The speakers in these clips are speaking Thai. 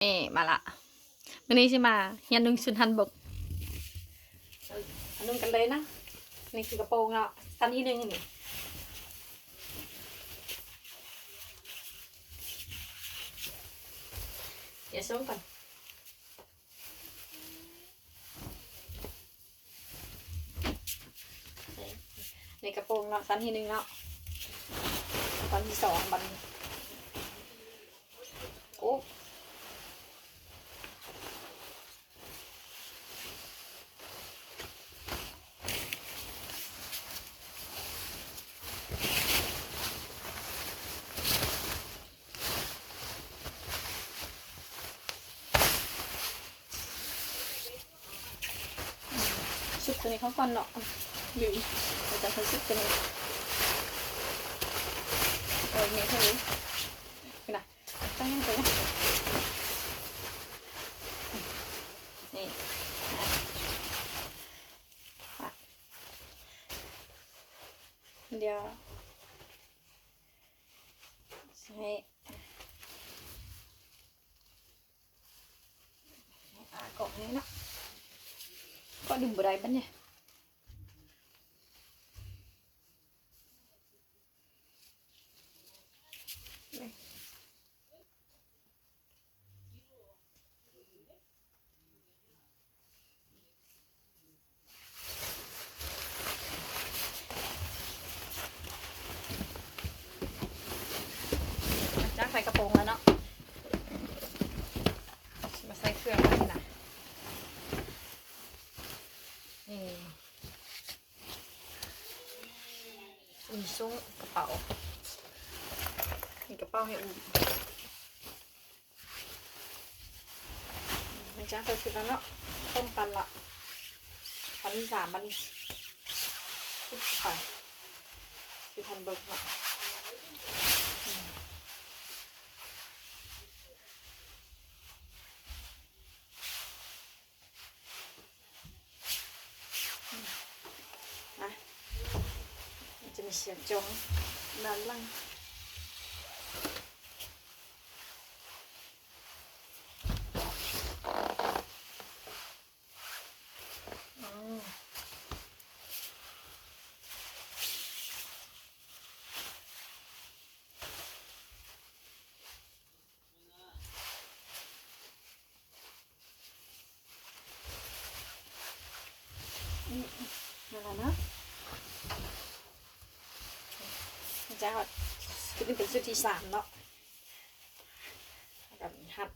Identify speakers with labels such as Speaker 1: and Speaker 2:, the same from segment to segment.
Speaker 1: มาละวันนี้ใช่มาเฮียนุ่งชุดฮันบกนุ่งกันเลยนะนี่คือกระโปรงเนาะสั้นที่หนึ่งนี่เดี๋ยวส้มก่อนนี่กระโปรงเนาะสั้นที่หนึ่งเนาะตอนที่สองมันโอ้ชุดตัวนี้เขาก่อนเนาะลืมเราจะใส่ชุดตัวนี้เนี่ยเท่านี้นะตั้งยังไงนี่เดี๋ยวใช้กล่องนี้เนาะก็ดึงบดได้ปะเนี่ยจ้าใส่กระโปรงแล้วเนาะมาใส่เครื่องแล้วนะนี่มีซุ้งกระเป๋ามีกระเป๋าให้อุ้มมันจ้าใส่ชุดแล้วเนาะต้มกันละวันที่3มันไปคือทันเบิกเนาะจะมีเสียงจงด้านล่างนั่นแหละนะจ้าคือนี่เป็นชุดที่3เนาะกับฮัท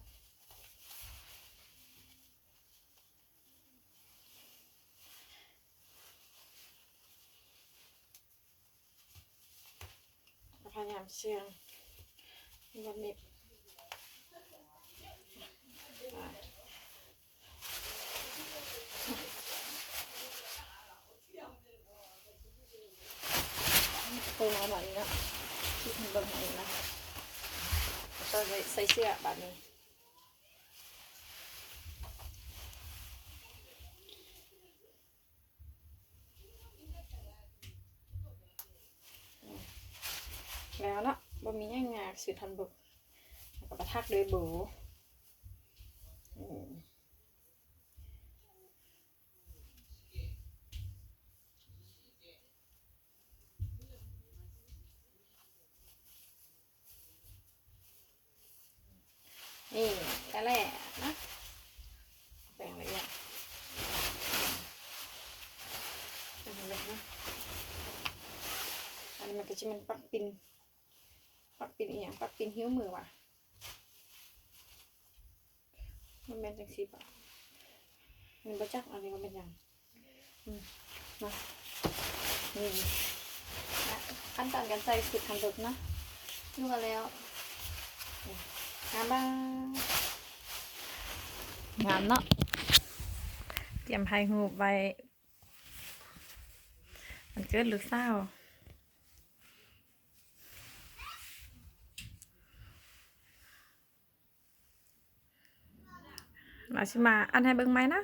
Speaker 1: พยายามเชื่องวันนี้โตมาหน่อยนะที่ทำเบิ่งหน่อยนะก็ใส่เสื้อแบบนี้แล้วเนาะบะหมี่ย่างงาสือทันบุกกับประทักด้วยโบนี่แค่แหละนะแปลงอะไรอย่างเป็นอะไรนะอันนี้มันก็จะเป็นปักปินอีกอย่างปักปินหิ้วมือว่ะมันเป็นจังสีป่ะมันประจักอะไรก็เป็นอย่างมานี่ขั้นตอนการใส่สุดทำดุกนะดูกันแล้วงานบ้างงานเนาะเตรียมไผ่หูใบมันเกิดหรือเศร้ามาชิมาอันให้เบิ่งไหมนะ